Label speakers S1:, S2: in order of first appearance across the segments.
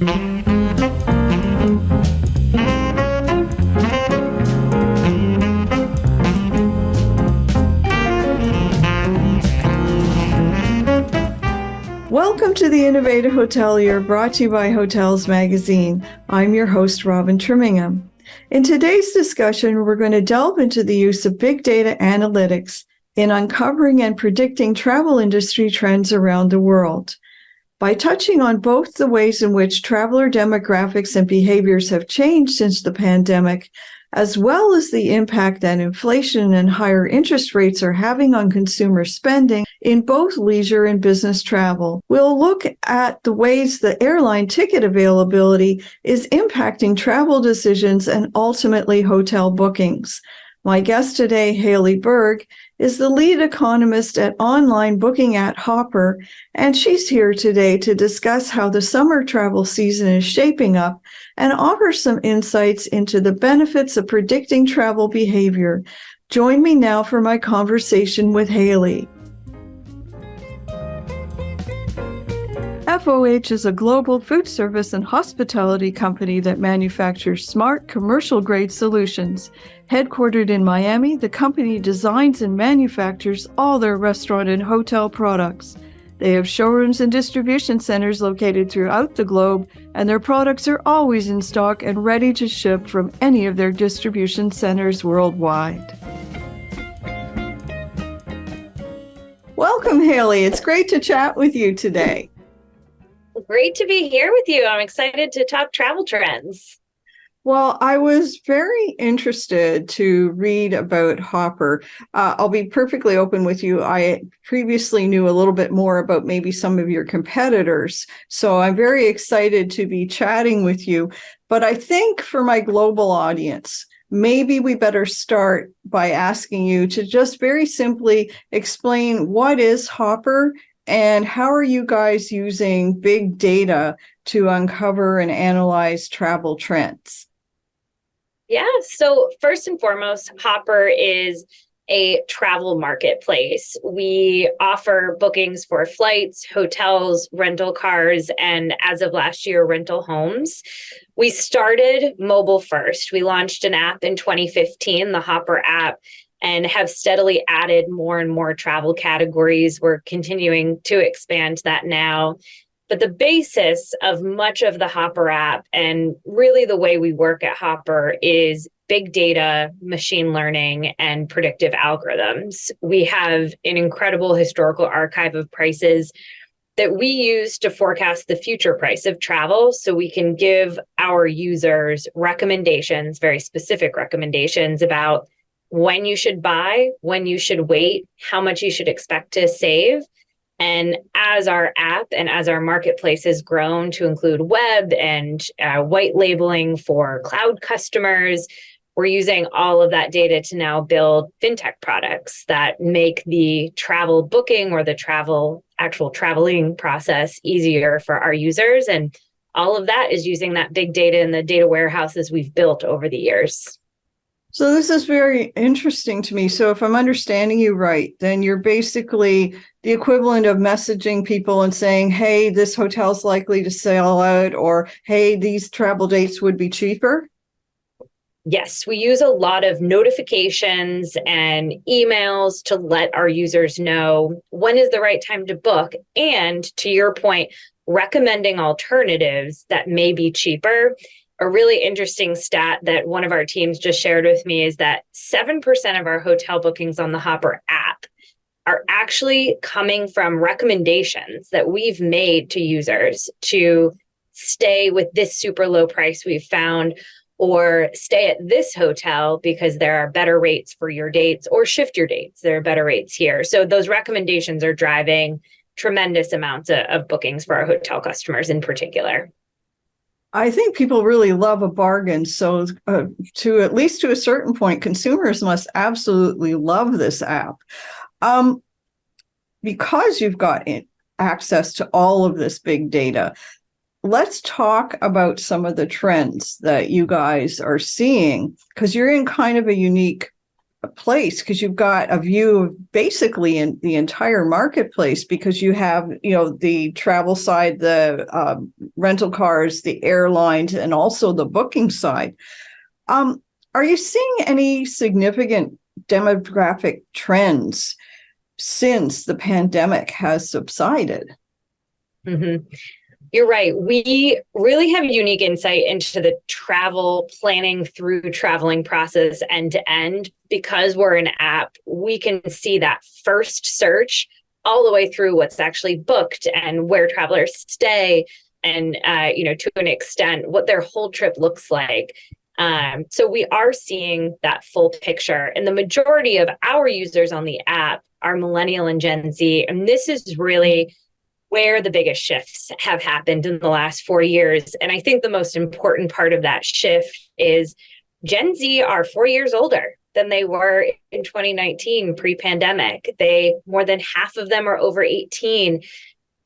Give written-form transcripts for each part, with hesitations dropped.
S1: Welcome to the Innovative Hotelier, brought to you by Hotels Magazine. I'm your host, Robin Trimingham. In today's discussion, we're going to delve into the use of big data analytics in uncovering and predicting travel industry trends around the world. By touching on both the ways in which traveler demographics and behaviors have changed since the pandemic, as well as the impact that inflation and higher interest rates are having on consumer spending in both leisure and business travel. We'll look at the ways the airline ticket availability is impacting travel decisions and ultimately hotel bookings. My guest today, Hayley Berg, is the lead economist at online booking app Hopper, and she's here today to discuss how the summer travel season is shaping up and offer some insights into the benefits of predicting travel behavior. Join me now for my conversation with Hayley. FOH is a global food service and hospitality company that manufactures smart, commercial-grade solutions. Headquartered in Miami, the company designs and manufactures all their restaurant and hotel products. They have showrooms and distribution centers located throughout the globe, and their products are always in stock and ready to ship from any of their distribution centers worldwide. Welcome, Hayley. It's great to chat with you today.
S2: Great to be here with you. I'm excited to talk travel trends.
S1: Well, I was very interested to read about Hopper. I'll be perfectly open with you. I previously knew a little bit more about maybe some of your competitors, so I'm very excited to be chatting with you. But I think for my global audience, maybe we better start by asking you to just very simply explain what is Hopper and how are you guys using big data to uncover and analyze travel trends?
S2: Yeah, so first and foremost, Hopper is a travel marketplace. We offer bookings for flights, hotels, rental cars, and as of last year, rental homes. We started mobile first. We launched an app in 2015, the Hopper app, and have steadily added more and more travel categories. We're continuing to expand that now. But the basis of much of the Hopper app and really the way we work at Hopper is big data, machine learning, and predictive algorithms. We have an incredible historical archive of prices that we use to forecast the future price of travel so we can give our users recommendations, very specific recommendations about when you should buy, when you should wait, how much you should expect to save. And as our app and as our marketplace has grown to include web and white labeling for cloud customers, we're using all of that data to now build fintech products that make the travel booking or the actual traveling process easier for our users. And all of that is using that big data and the data warehouses we've built over the years.
S1: So this is very interesting to me. So if I'm understanding you right, then you're basically the equivalent of messaging people and saying, hey, this hotel's likely to sell out, or hey, these travel dates would be cheaper?
S2: Yes, we use a lot of notifications and emails to let our users know when is the right time to book. And to your point, recommending alternatives that may be cheaper. A really interesting stat that one of our teams just shared with me is that 7% of our hotel bookings on the Hopper app are actually coming from recommendations that we've made to users to stay with this super low price we've found, or stay at this hotel because there are better rates for your dates, or shift your dates. There are better rates here. So those recommendations are driving tremendous amounts of bookings for our hotel customers in particular.
S1: I think people really love a bargain. So to at least to a certain point, consumers must absolutely love this app. Because you've got access to all of this big data, let's talk about some of the trends that you guys are seeing, because you're in kind of a unique place because you've got a view of basically in the entire marketplace, because you have, the travel side, the rental cars, the airlines, and also the booking side. Are you seeing any significant demographic trends since the pandemic has subsided?
S2: Mm-hmm. You're right. We really have unique insight into the travel planning through traveling process end to end. Because we're an app, we can see that first search all the way through what's actually booked and where travelers stay, and to an extent what their whole trip looks like. So we are seeing that full picture, and the majority of our users on the app are Millennial and Gen Z, and this is really where the biggest shifts have happened in the last 4 years. And I think the most important part of that shift is Gen Z are 4 years older than they were in 2019 pre-pandemic. More than half of them are over 18.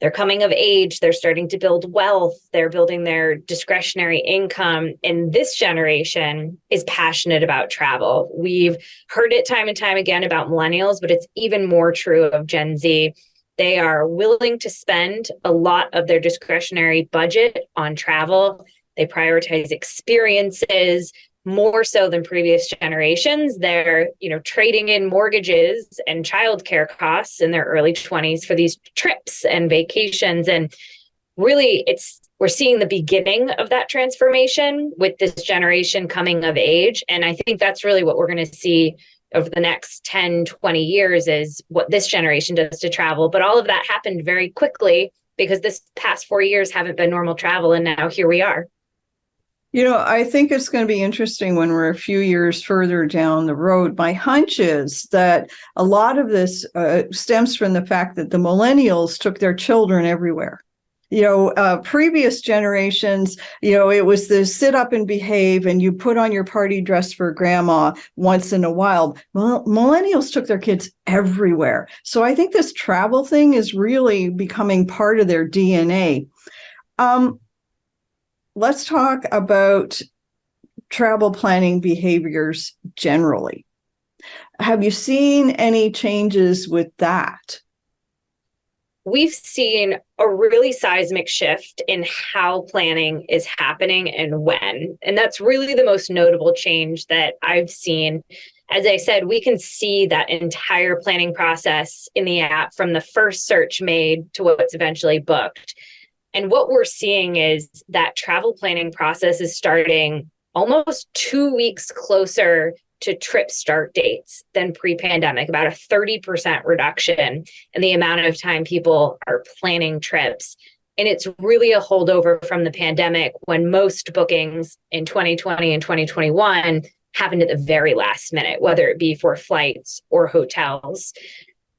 S2: They're coming of age. They're starting to build wealth. They're building their discretionary income. And this generation is passionate about travel. We've heard it time and time again about millennials, but it's even more true of Gen Z. They are willing to spend a lot of their discretionary budget on travel. They prioritize experiences more so than previous generations. They're, trading in mortgages and childcare costs in their early 20s for these trips and vacations. And really, we're seeing the beginning of that transformation with this generation coming of age. And I think that's really what we're going to see over the next 10, 20 years, is what this generation does to travel. But all of that happened very quickly because this past 4 years haven't been normal travel. And now here we are.
S1: I think it's going to be interesting when we're a few years further down the road. My hunch is that a lot of this stems from the fact that the millennials took their children everywhere. Previous generations, it was the sit up and behave, and you put on your party dress for grandma once in a while. Well, millennials took their kids everywhere. So I think this travel thing is really becoming part of their DNA. Let's talk about travel planning behaviors generally. Have you seen any changes with that?
S2: We've seen a really seismic shift in how planning is happening and when. And that's really the most notable change that I've seen. As I said, we can see that entire planning process in the app, from the first search made to what's eventually booked. And what we're seeing is that travel planning process is starting almost 2 weeks closer to trip start dates than pre-pandemic, about a 30% reduction in the amount of time people are planning trips. And it's really a holdover from the pandemic, when most bookings in 2020 and 2021 happened at the very last minute, whether it be for flights or hotels.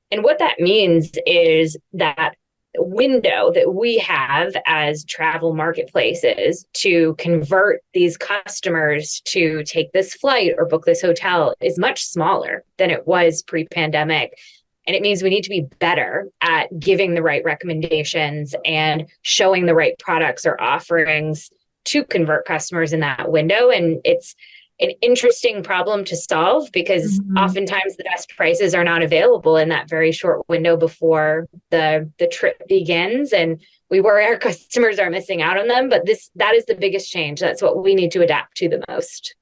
S2: And what that means is that window that we have as travel marketplaces to convert these customers to take this flight or book this hotel is much smaller than it was pre-pandemic. And it means we need to be better at giving the right recommendations and showing the right products or offerings to convert customers in that window. And it's an interesting problem to solve, because oftentimes the best prices are not available in that very short window before the trip begins. And we worry our customers are missing out on them, but that is the biggest change. That's what we need to adapt to the most.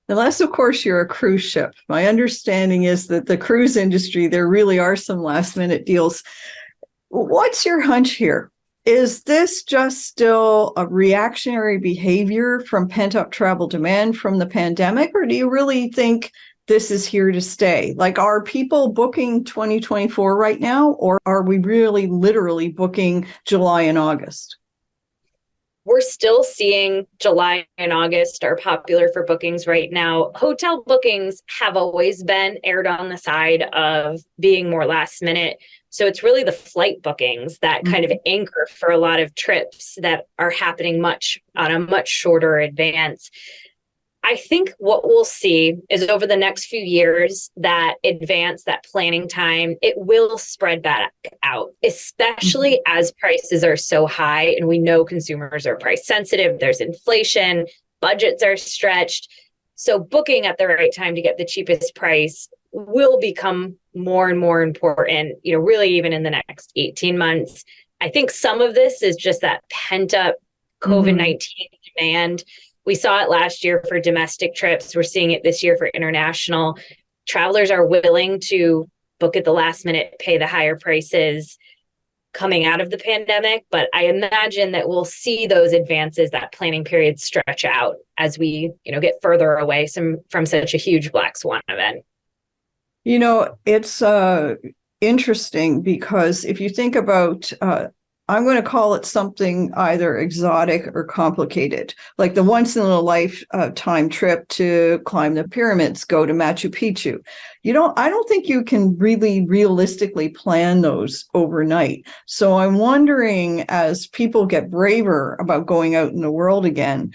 S1: Unless, of course, you're a cruise ship. My understanding is that the cruise industry, there really are some last minute deals. What's your hunch here? Is this just still a reactionary behavior from pent-up travel demand from the pandemic, or do you really think this is here to stay? Like, are people booking 2024 right now, or are we really literally booking July and August?
S2: We're still seeing July and August are popular for bookings right now. Hotel bookings have always been aired on the side of being more last minute. So it's really the flight bookings that kind of anchor for a lot of trips that are happening on a much shorter advance. I think what we'll see is over the next few years, that planning time, it will spread back out, especially as prices are so high. And we know consumers are price sensitive. There's inflation, budgets are stretched. So booking at the right time to get the cheapest price will become more and more important, really even in the next 18 months. I think some of this is just that pent up COVID-19 demand. We saw it last year for domestic trips. We're seeing it this year for international. Travelers are willing to book at the last minute, pay the higher prices coming out of the pandemic. But I imagine that we'll see those advances, that planning period stretch out as we, get further away from such a huge black swan event.
S1: It's interesting because if you think about, I'm going to call it something either exotic or complicated, like the once in a lifetime trip to climb the pyramids, go to Machu Picchu. I don't think you can really realistically plan those overnight. So I'm wondering, as people get braver about going out in the world again,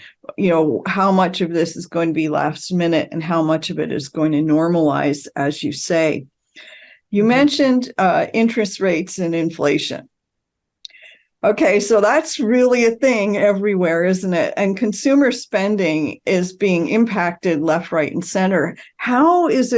S1: how much of this is going to be last minute and how much of it is going to normalize, as you say. You mentioned interest rates and inflation. Okay, so that's really a thing everywhere, isn't it? And consumer spending is being impacted left, right, and center. How is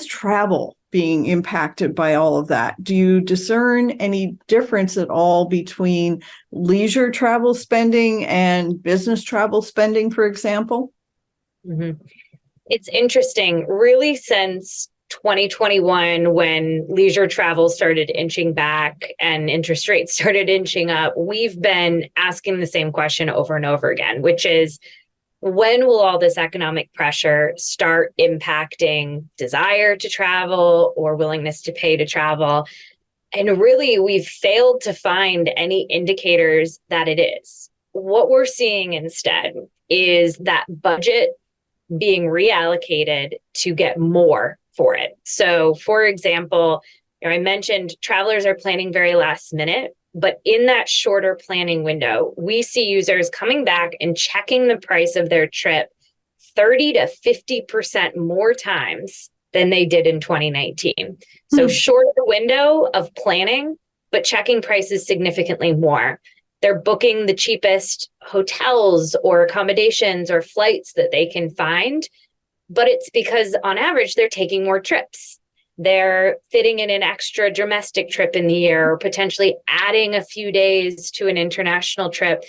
S1: travel being impacted by all of that? Do you discern any difference at all between leisure travel spending and business travel spending, for example?
S2: Mm-hmm. It's interesting, really, since 2021, when leisure travel started inching back and interest rates started inching up, we've been asking the same question over and over again, which is, when will all this economic pressure start impacting desire to travel or willingness to pay to travel? And really, we've failed to find any indicators that it is. What we're seeing instead is that budget being reallocated to get more for it. So, for example, I mentioned travelers are planning very last minute, but in that shorter planning window, we see users coming back and checking the price of their trip 30 to 50% more times than they did in 2019. So shorter window of planning, but checking prices significantly more. They're booking the cheapest hotels or accommodations or flights that they can find, but it's because on average, they're taking more trips. They're fitting in an extra domestic trip in the year or potentially adding a few days to an international trip.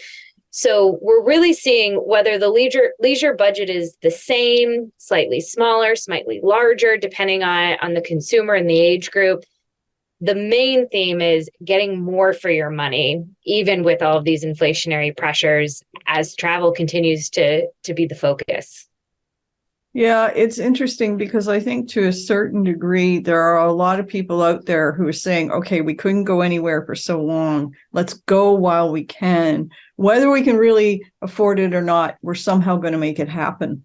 S2: So we're really seeing whether the leisure budget is the same, slightly smaller, slightly larger, depending on the consumer and the age group. The main theme is getting more for your money, even with all of these inflationary pressures, as travel continues to be the focus.
S1: Yeah, it's interesting because I think to a certain degree, there are a lot of people out there who are saying, okay, we couldn't go anywhere for so long. Let's go while we can. Whether we can really afford it or not, we're somehow going to make it happen.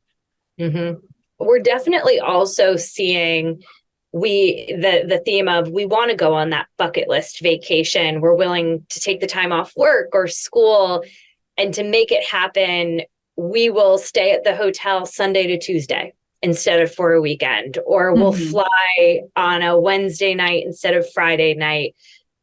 S2: Mm-hmm. We're definitely also seeing the theme of, we want to go on that bucket list vacation. We're willing to take the time off work or school, and to make it happen, we will stay at the hotel Sunday to Tuesday instead of for a weekend, or we'll fly on a Wednesday night instead of Friday night.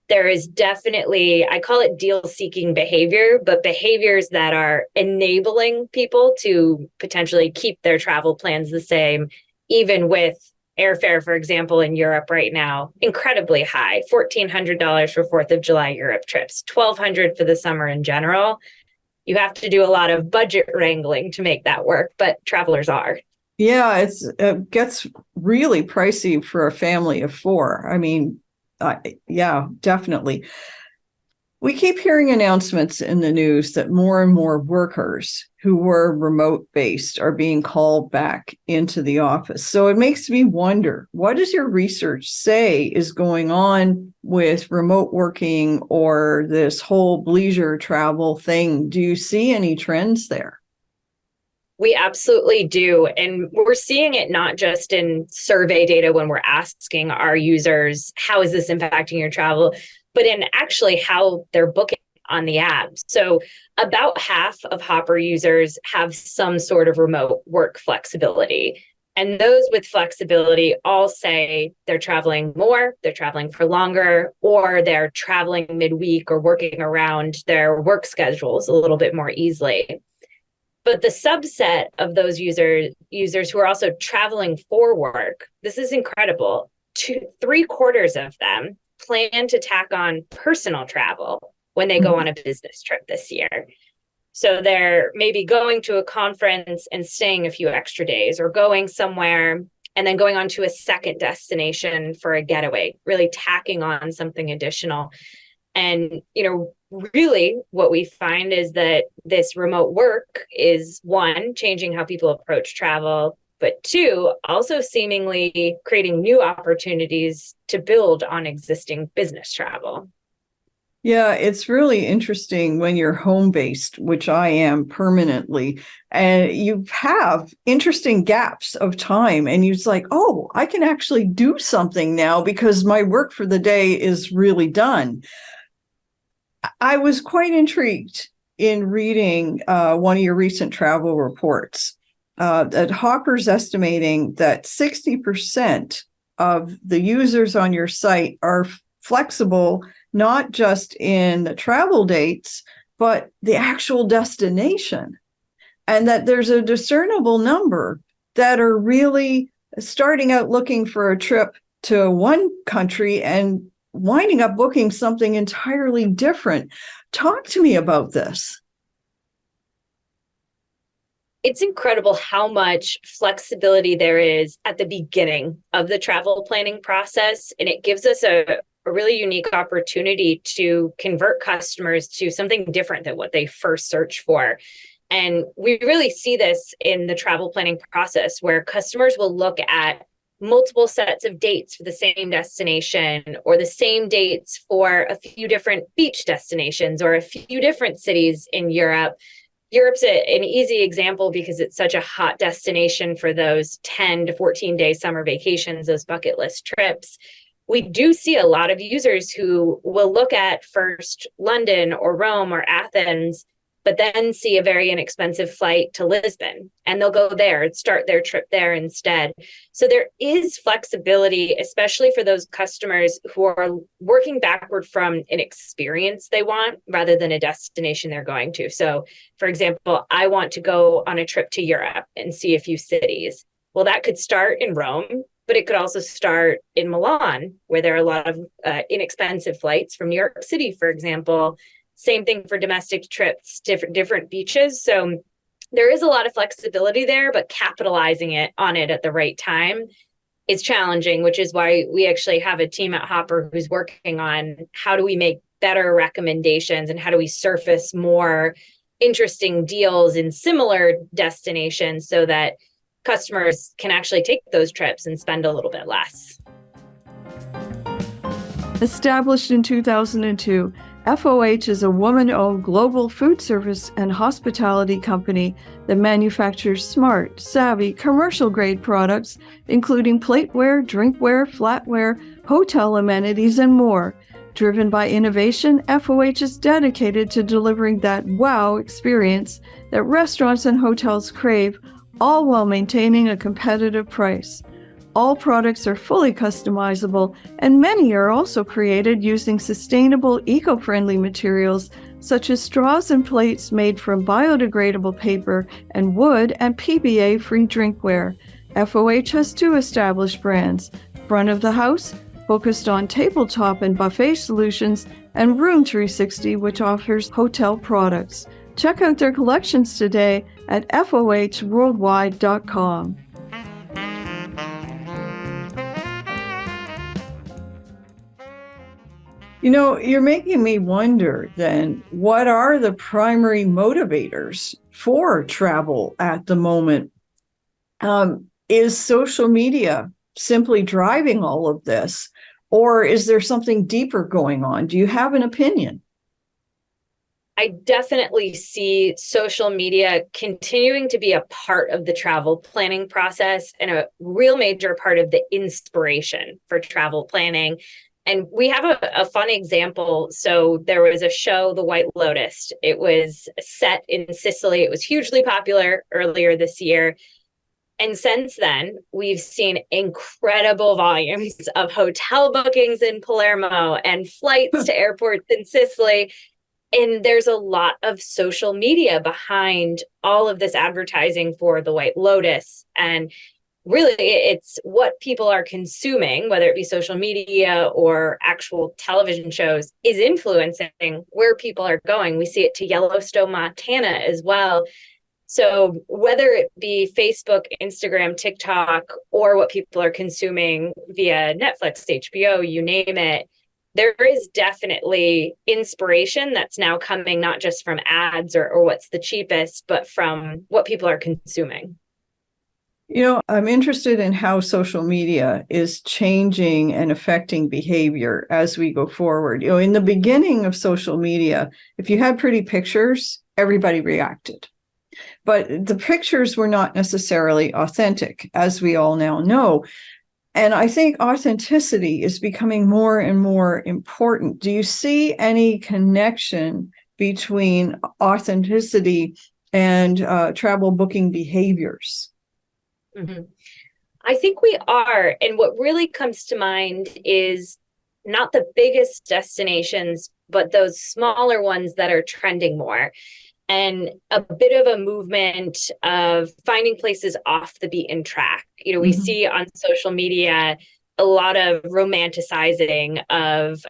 S2: There is definitely, I call it deal-seeking behavior, but behaviors that are enabling people to potentially keep their travel plans the same, even with airfare, for example, in Europe right now, incredibly high, $1,400 for 4th of July Europe trips, $1,200 for the summer in general. You have to do a lot of budget wrangling to make that work, but travelers are.
S1: Yeah, it gets really pricey for a family of four. I mean, yeah, definitely. We keep hearing announcements in the news that more and more workers who were remote based are being called back into the office. So it makes me wonder, what does your research say is going on with remote working or this whole leisure travel thing? Do you see any trends there?
S2: We absolutely do. And we're seeing it not just in survey data when we're asking our users, how is this impacting your travel, but in actually how they're booking on the app. So about half of Hopper users have some sort of remote work flexibility. And those with flexibility all say they're traveling more, they're traveling for longer, or they're traveling midweek or working around their work schedules a little bit more easily. But the subset of those users who are also traveling for work, this is incredible. Three-quarters of them plan to tack on personal travel when they go on a business trip this year. So they're maybe going to a conference and staying a few extra days, or going somewhere and then going on to a second destination for a getaway, really tacking on something additional. And, really what we find is that this remote work is, one, changing how people approach travel, but two, also seemingly creating new opportunities to build on existing business travel.
S1: Yeah, it's really interesting when you're home-based, which I am permanently, and you have interesting gaps of time, and you're like, oh, I can actually do something now because my work for the day is really done. I was quite intrigued in reading one of your recent travel reports that Hopper's estimating that 60% of the users on your site are flexible, not just in the travel dates, but the actual destination. And that there's a discernible number that are really starting out looking for a trip to one country and winding up booking something entirely different. Talk to me about this.
S2: It's incredible how much flexibility there is at the beginning of the travel planning process. And it gives us a really unique opportunity to convert customers to something different than what they first search for. And we really see this in the travel planning process, where customers will look at multiple sets of dates for the same destination, or the same dates for a few different beach destinations or a few different cities in Europe. Europe's an easy example because it's such a hot destination for those 10 to 14 day summer vacations, those bucket list trips. We do see a lot of users who will look at first London or Rome or Athens, but then see a very inexpensive flight to Lisbon, and they'll go there and start their trip there instead. So there is flexibility, especially for those customers who are working backward from an experience they want rather than a destination they're going to. So, for example, I want to go on a trip to Europe and see a few cities. Well, that could start in Rome, but it could also start in Milan, where there are a lot of inexpensive flights from New York City, for example. Same thing for domestic trips, different beaches. So there is a lot of flexibility there, but capitalizing on it at the right time is challenging, which is why we actually have a team at Hopper who's working on how do we make better recommendations and how do we surface more interesting deals in similar destinations so that customers can actually take those trips and spend a little bit less.
S1: Established in 2002, FOH is a woman-owned global food service and hospitality company that manufactures smart, savvy, commercial-grade products, including plateware, drinkware, flatware, hotel amenities, and more. Driven by innovation, FOH is dedicated to delivering that wow experience that restaurants and hotels crave, all while maintaining a competitive price. All products are fully customizable, and many are also created using sustainable, eco-friendly materials such as straws and plates made from biodegradable paper and wood, and PBA-free drinkware. FOH has two established brands: Front of the House, focused on tabletop and buffet solutions, and Room 360, which offers hotel products. Check out their collections today at fohworldwide.com. You're making me wonder then, what are the primary motivators for travel at the moment? Is social media simply driving all of this, or is there something deeper going on? Do you have an opinion?
S2: I definitely see social media continuing to be a part of the travel planning process and a real major part of the inspiration for travel planning. And we have a fun example. So there was a show, The White Lotus. It was set in Sicily. It was hugely popular earlier this year. And since then, we've seen incredible volumes of hotel bookings in Palermo and flights to airports in Sicily. And there's a lot of social media behind all of this advertising for the White Lotus. And really, it's what people are consuming, whether it be social media or actual television shows, is influencing where people are going. We see it to Yellowstone, Montana as well. So whether it be Facebook, Instagram, TikTok, or what people are consuming via Netflix, HBO, you name it, there is definitely inspiration that's now coming not just from ads or what's the cheapest, but from what people are consuming.
S1: I'm interested in how social media is changing and affecting behavior as we go forward. In the beginning of social media, if you had pretty pictures, everybody reacted. But the pictures were not necessarily authentic, as we all now know. And I think authenticity is becoming more and more important. Do you see any connection between authenticity and travel booking behaviors?
S2: Mm-hmm. I think we are. And what really comes to mind is not the biggest destinations, but those smaller ones that are trending more. And a bit of a movement of finding places off the beaten track. We see on social media a lot of romanticizing of,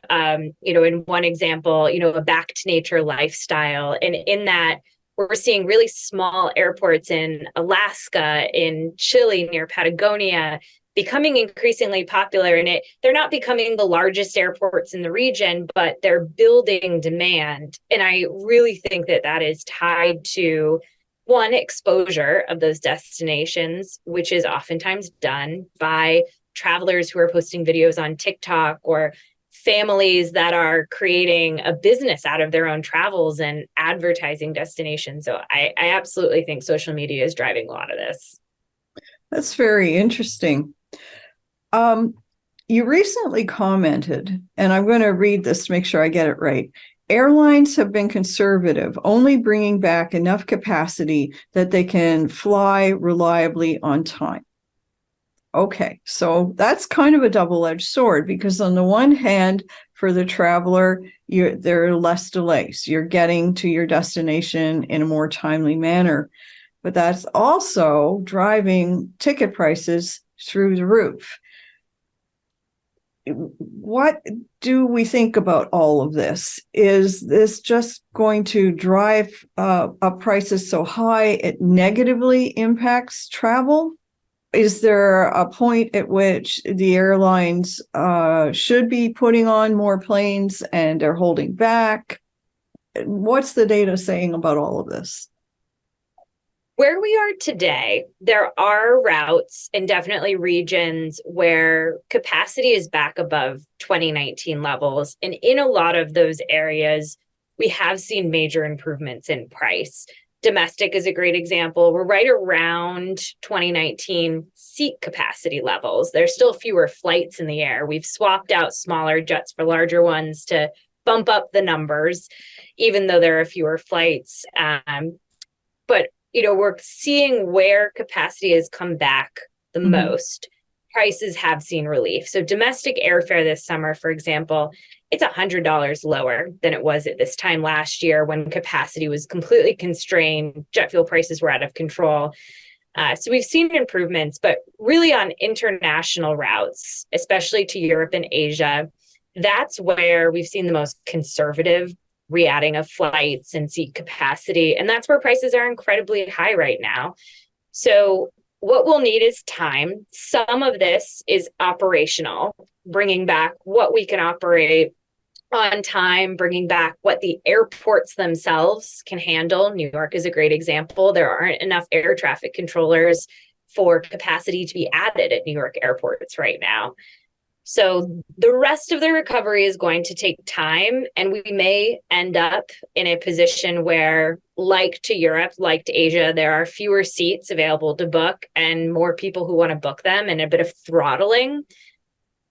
S2: in one example, a back to nature lifestyle. And in that, we're seeing really small airports in Alaska, in Chile, near Patagonia, becoming increasingly popular. And they're not becoming the largest airports in the region, but they're building demand. And I really think that is tied to, one, exposure of those destinations, which is oftentimes done by travelers who are posting videos on TikTok, or families that are creating a business out of their own travels and advertising destinations. So I absolutely think social media is driving a lot of this.
S1: That's very interesting. You recently commented, and I'm going to read this to make sure I get it right. Airlines have been conservative, only bringing back enough capacity that they can fly reliably on time. Okay, so that's kind of a double-edged sword, because on the one hand, for the traveler, there are less delays. You're getting to your destination in a more timely manner, but that's also driving ticket prices through the roof. What do we think about all of this? Is this just going to drive up prices so high it negatively impacts travel? Is there a point at which the airlines should be putting on more planes and they're holding back? What's the data saying about all of this?
S2: Where we are today, there are routes and definitely regions where capacity is back above 2019 levels. And in a lot of those areas, we have seen major improvements in price. Domestic is a great example. We're right around 2019 seat capacity levels. There's still fewer flights in the air. We've swapped out smaller jets for larger ones to bump up the numbers, even though there are fewer flights. But we're seeing where capacity has come back the most. Prices have seen relief. So domestic airfare this summer, for example, it's $100 lower than it was at this time last year when capacity was completely constrained. Jet fuel prices were out of control. So we've seen improvements, but really on international routes, especially to Europe and Asia, that's where we've seen the most conservative re-adding of flights and seat capacity. And that's where prices are incredibly high right now. So what we'll need is time. Some of this is operational, bringing back what we can operate on time, bringing back what the airports themselves can handle. New York is a great example. There aren't enough air traffic controllers for capacity to be added at New York airports right now. So the rest of the recovery is going to take time, and we may end up in a position where, like to Europe, like to Asia, there are fewer seats available to book and more people who want to book them, and a bit of throttling.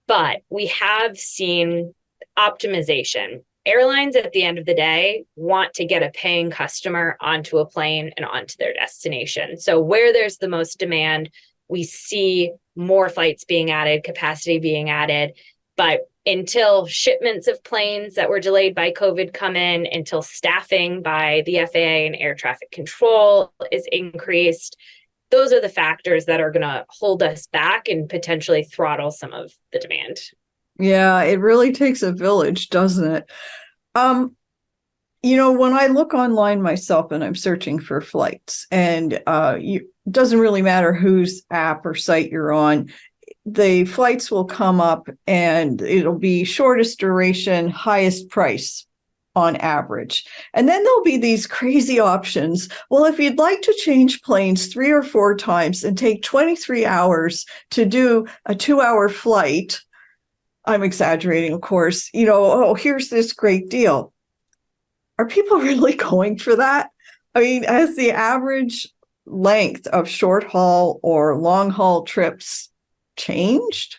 S2: But we have seen optimization. Airlines at the end of the day want to get a paying customer onto a plane and onto their destination. So where there's the most demand, we see more flights being added, capacity being added. But until shipments of planes that were delayed by COVID come in, until staffing by the FAA and air traffic control is increased. Those are the factors that are going to hold us back and potentially throttle some of the demand.
S1: Yeah, it really takes a village, doesn't it? When I look online myself and I'm searching for flights, and it doesn't really matter whose app or site you're on, the flights will come up and it'll be shortest duration, highest price on average. And then there'll be these crazy options. Well, if you'd like to change planes 3 or 4 times and take 23 hours to do a 2-hour flight, I'm exaggerating, of course, here's this great deal. Are people really going for that? I mean, has the average length of short haul or long haul trips changed?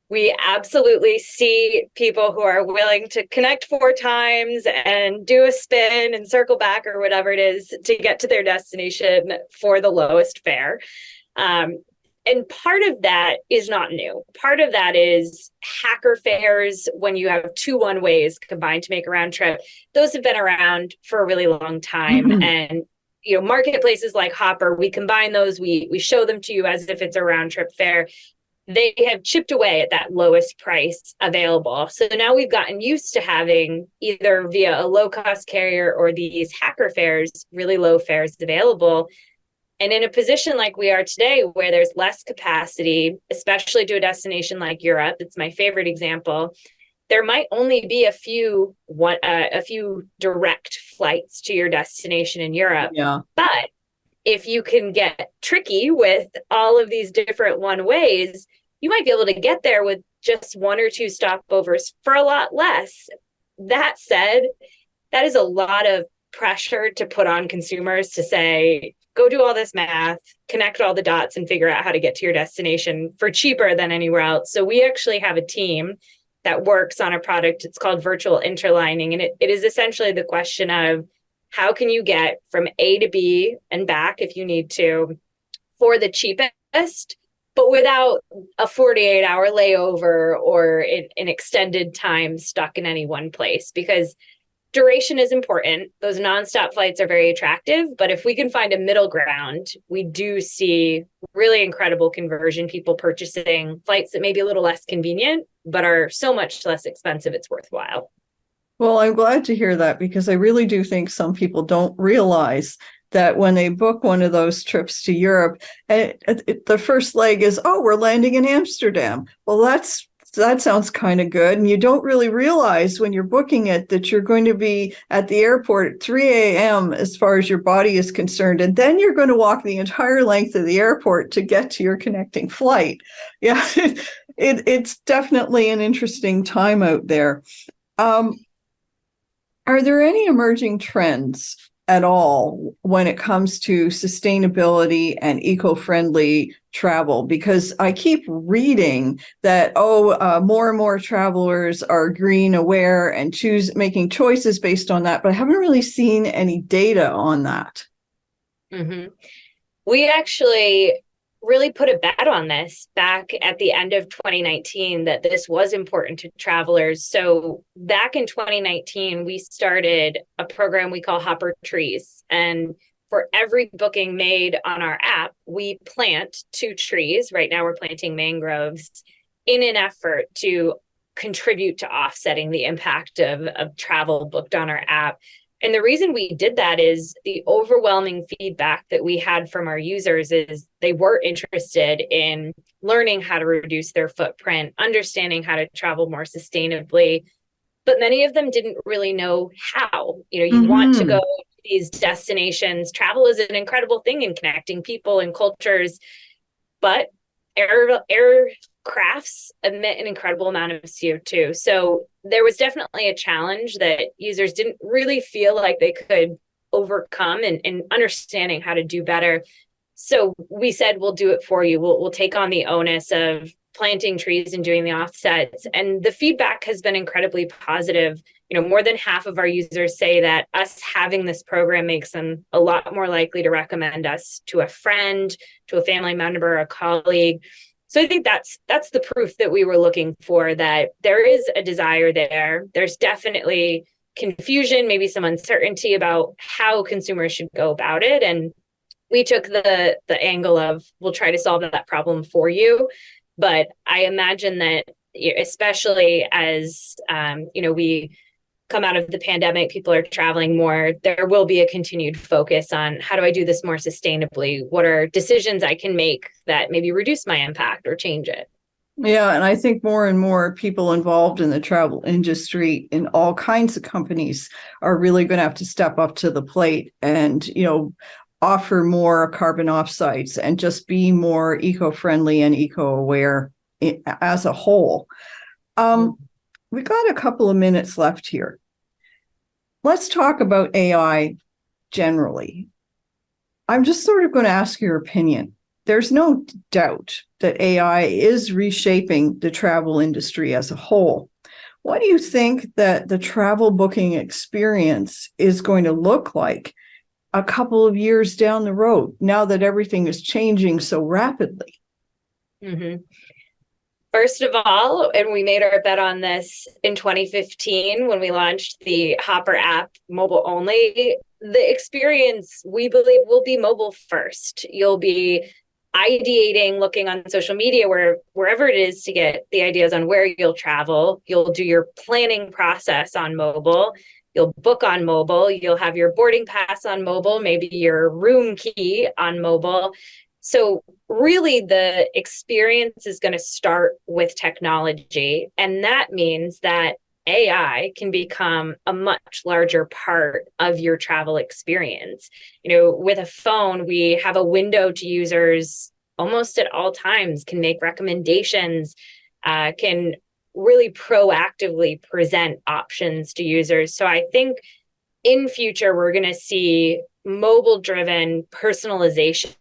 S2: We absolutely see people who are willing to connect 4 times and do a spin and circle back or whatever it is to get to their destination for the lowest fare. And part of that is not new. Part of that is hacker fares when you have 2 one-ways combined to make a round trip. Those have been around for a really long time. Mm-hmm. And marketplaces like Hopper, we combine those, we show them to you as if it's a round trip fare. They have chipped away at that lowest price available. So now we've gotten used to having either via a low-cost carrier or these hacker fares, really low fares available. And in a position like we are today, where there's less capacity, especially to a destination like Europe, it's my favorite example, there might only be a few direct flights to your destination in Europe.
S1: Yeah.
S2: But if you can get tricky with all of these different one-ways, you might be able to get there with just 1 or 2 stopovers for a lot less. That said, that is a lot of pressure to put on consumers to say, go do all this math, connect all the dots, and figure out how to get to your destination for cheaper than anywhere else. So we actually have a team that works on a product. It's called virtual interlining. And it is essentially the question of, how can you get from A to B and back if you need to for the cheapest, but without a 48-hour layover or an extended time stuck in any one place? Because duration is important. Those nonstop flights are very attractive, but if we can find a middle ground, we do see really incredible conversion, people purchasing flights that may be a little less convenient, but are so much less expensive, it's worthwhile.
S1: Well, I'm glad to hear that, because I really do think some people don't realize that when they book one of those trips to Europe, and the first leg is, oh, we're landing in Amsterdam. Well, that sounds kind of good. And you don't really realize when you're booking it that you're going to be at the airport at 3 a.m. as far as your body is concerned. And then you're going to walk the entire length of the airport to get to your connecting flight. Yeah, it's definitely an interesting time out there. Are there any emerging trends at all when it comes to sustainability and eco-friendly travel? Because I keep reading that, more and more travelers are green aware and making choices based on that, but I haven't really seen any data on that.
S2: Mm-hmm. We actually really put a bet on this back at the end of 2019, that this was important to travelers. So back in 2019, we started a program we call Hopper Trees. And for every booking made on our app, we plant 2 trees. Right now we're planting mangroves in an effort to contribute to offsetting the impact of travel booked on our app. And the reason we did that is the overwhelming feedback that we had from our users is they were interested in learning how to reduce their footprint, understanding how to travel more sustainably, but many of them didn't really know how. You want to go to these destinations. Travel is an incredible thing in connecting people and cultures, but aircrafts emit an incredible amount of CO2. So there was definitely a challenge that users didn't really feel like they could overcome and understanding how to do better. So we said, we'll do it for you. We'll take on the onus of planting trees and doing the offsets. And the feedback has been incredibly positive. More than half of our users say that us having this program makes them a lot more likely to recommend us to a friend, to a family member, a colleague. So I think that's the proof that we were looking for, that there is a desire there. There's definitely confusion, maybe some uncertainty about how consumers should go about it. And we took the angle of, we'll try to solve that problem for you. But I imagine that, especially as we come out of the pandemic, people are traveling more, there will be a continued focus on, how do I do this more sustainably? What are decisions I can make that maybe reduce my impact or change it?
S1: Yeah, and I think more and more people involved in the travel industry in all kinds of companies are really going to have to step up to the plate and, offer more carbon offsites and just be more eco-friendly and eco-aware as a whole. We got a couple of minutes left here. Let's talk about AI generally. I'm just sort of going to ask your opinion. There's no doubt that AI is reshaping the travel industry as a whole. What do you think that the travel booking experience is going to look like a couple of years down the road, now that everything is changing so rapidly?
S2: Mm-hmm. First of all, and we made our bet on this in 2015 when we launched the Hopper app mobile only, the experience, we believe, will be mobile first. You'll be ideating, looking on social media, wherever it is, to get the ideas on where you'll travel. You'll do your planning process on mobile. You'll book on mobile. You'll have your boarding pass on mobile, maybe your room key on mobile. So really, the experience is going to start with technology. And that means that AI can become a much larger part of your travel experience. With a phone, we have a window to users almost at all times, can make recommendations, can really proactively present options to users. So I think in future, we're going to see mobile-driven personalization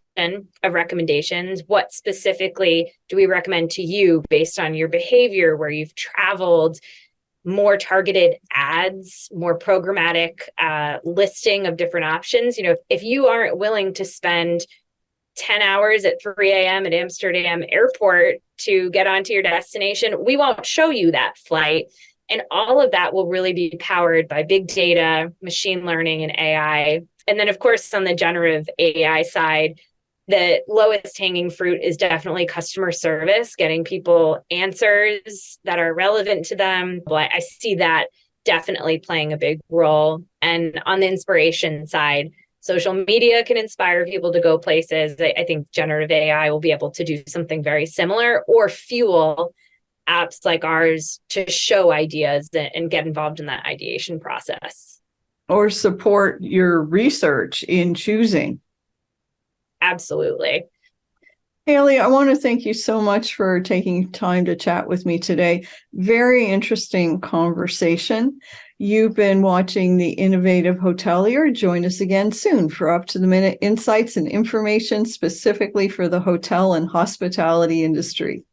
S2: of recommendations. What specifically do we recommend to you based on your behavior, where you've traveled? More targeted ads, more programmatic listing of different options. If you aren't willing to spend 10 hours at 3 a.m. at Amsterdam airport to get onto your destination, we won't show you that flight. And all of that will really be powered by big data, machine learning, and AI. And then, of course, on the generative AI side, the lowest hanging fruit is definitely customer service, getting people answers that are relevant to them. But I see that definitely playing a big role. And on the inspiration side, social media can inspire people to go places. I think generative AI will be able to do something very similar, or fuel apps like ours to show ideas and get involved in that ideation process.
S1: Or support your research in choosing.
S2: Absolutely.
S1: Hayley, I want to thank you so much for taking time to chat with me today. Very interesting conversation. You've been watching The Innovative Hotelier. Join us again soon for up-to-the-minute insights and information specifically for the hotel and hospitality industry.